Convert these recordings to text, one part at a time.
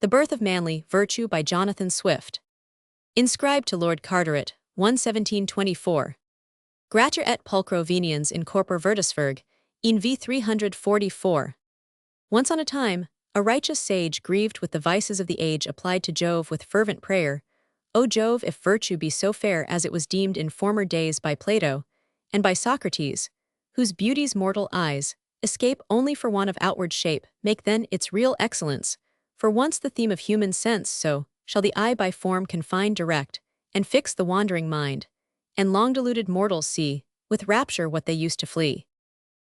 The Birth of Manly Virtue by Jonathan Swift. Inscribed to Lord Carteret, 1/1724. Gratur et pulchro veniens in corpor vertusverg, in v 344. Once on a time, a righteous sage grieved with the vices of the age applied to Jove with fervent prayer, O Jove, if virtue be so fair as it was deemed in former days by Plato, and by Socrates, whose beauty's mortal eyes escape only for want of outward shape, make then its real excellence, for once the theme of human sense, so shall the eye by form confine direct, and fix the wandering mind, and long-deluded mortals see, with rapture what they used to flee.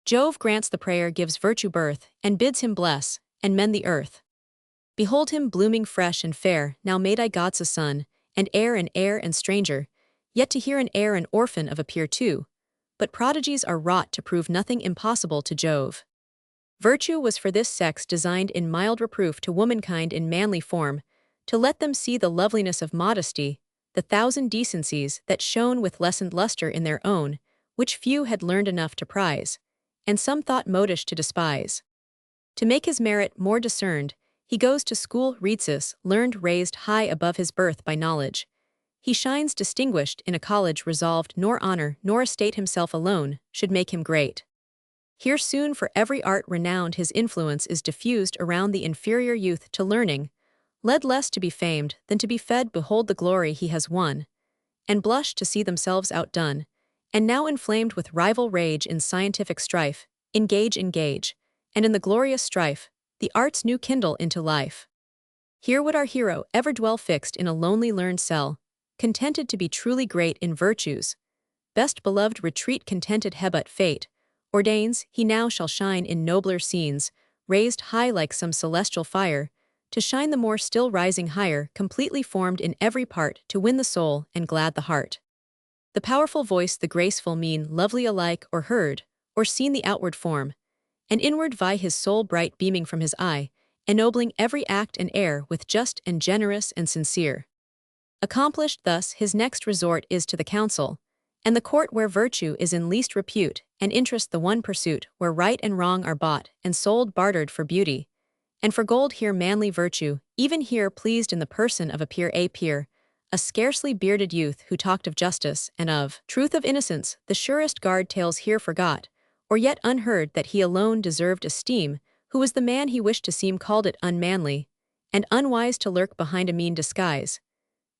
Jove grants the prayer, gives virtue birth, and bids him bless, and mend the earth. Behold him blooming fresh and fair, now made I God's a son, and heir and stranger, yet to hear an heir an orphan of appear too, but prodigies are wrought to prove nothing impossible to Jove. Virtue was for this sex designed in mild reproof to womankind in manly form, to let them see the loveliness of modesty, the thousand decencies that shone with lessened luster in their own, which few had learned enough to prize, and some thought modish to despise. To make his merit more discerned, he goes to school, readsus, learned, raised high above his birth by knowledge. He shines distinguished in a college, resolved nor honor nor estate himself alone should make him great. Here soon for every art renowned his influence is diffused around the inferior youth to learning, led less to be famed than to be fed. Behold the glory he has won, and blush to see themselves outdone, and now inflamed with rival rage in scientific strife, engage, and in the glorious strife, the arts new kindle into life. Here would our hero ever dwell fixed in a lonely learned cell, contented to be truly great in virtues. Best beloved retreat contented Hebut fate ordains, he now shall shine in nobler scenes, raised high like some celestial fire, to shine the more still rising higher, completely formed in every part to win the soul and glad the heart. The powerful voice, the graceful mien, lovely alike or heard, or seen the outward form, and inward vie his soul bright beaming from his eye, ennobling every act and air with just and generous and sincere. Accomplished thus, his next resort is to the council, and the court where virtue is in least repute, and interest the one pursuit, where right and wrong are bought and sold, bartered for beauty, and for gold. Here manly virtue, even here pleased in the person of a peer, a scarcely bearded youth who talked of justice and of truth, of innocence, the surest guard tales here forgot, or yet unheard, that he alone deserved esteem, who was the man he wished to seem, called it unmanly, and unwise to lurk behind a mean disguise.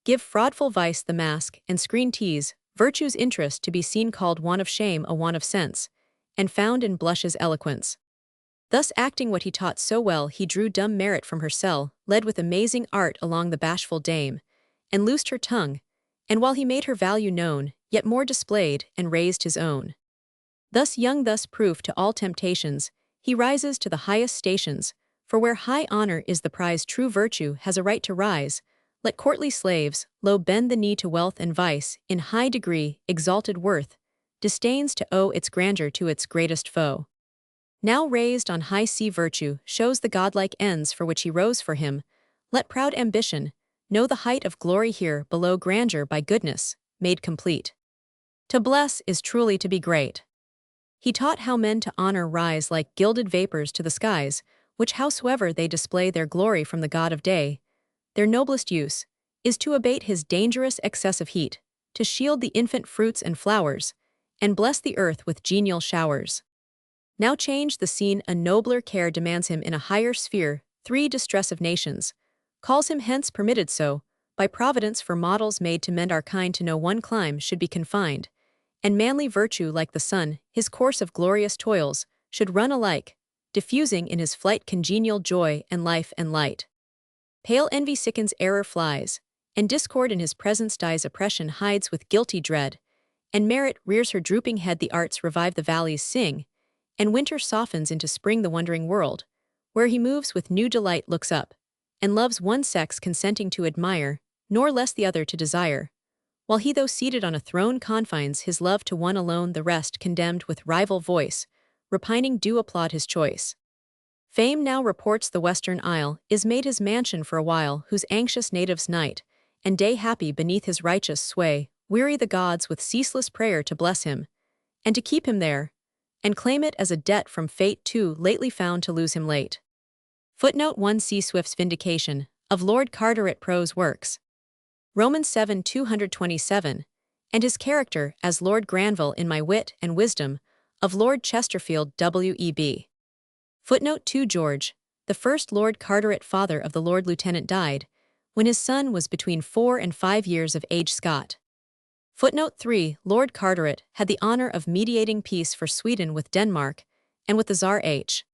Give fraudful vice the mask, and screen tease virtue's interest to be seen, called want of shame a want of sense, and found in blushes eloquence. Thus acting what he taught so well, he drew dumb merit from her cell, led with amazing art along the bashful dame, and loosed her tongue, and while he made her value known, yet more displayed, and raised his own. Thus young, thus proof to all temptations, he rises to the highest stations, for where high honor is the prize, true virtue has a right to rise. Let courtly slaves, low bend the knee to wealth and vice, in high degree, exalted worth, disdains to owe its grandeur to its greatest foe. Now raised on high, see virtue shows the godlike ends for which he rose for him. Let proud ambition know the height of glory here below, grandeur by goodness made complete. To bless is truly to be great. He taught how men to honor rise like gilded vapors to the skies, which howsoever they display their glory from the god of day, their noblest use is to abate his dangerous excess of heat, to shield the infant fruits and flowers, and bless the earth with genial showers. Now change the scene, a nobler care demands him in a higher sphere. Distress of nations calls him hence, permitted so by providence, for models made to mend our kind to no one clime should be confined, and manly virtue like the sun his course of glorious toils should run alike, diffusing in his flight congenial joy and life and light. Pale envy sickens, error flies, and discord in his presence dies, oppression hides with guilty dread, and merit rears her drooping head. The arts revive, the valleys sing, and winter softens into spring the wondering world, where he moves with new delight, looks up, and loves one sex, consenting to admire, nor less the other to desire, while he, though seated on a throne, confines his love to one alone. The rest, condemned with rival voice, repining do applaud his choice. Fame now reports the Western Isle is made his mansion for a while, whose anxious natives night and day happy beneath his righteous sway, weary the gods with ceaseless prayer to bless him, and to keep him there, and claim it as a debt from fate too lately found to lose him late. Footnote 1: See Swift's Vindication of Lord Carteret prose works. Romans 7:227, and his character as Lord Granville in My Wit and Wisdom, of Lord Chesterfield W.E.B. Footnote 2. George, the first Lord Carteret, father of the Lord Lieutenant, died when his son was between 4 and 5 years of age. Scott. Footnote 3. Lord Carteret had the honor of mediating peace for Sweden with Denmark and with the Tsar H.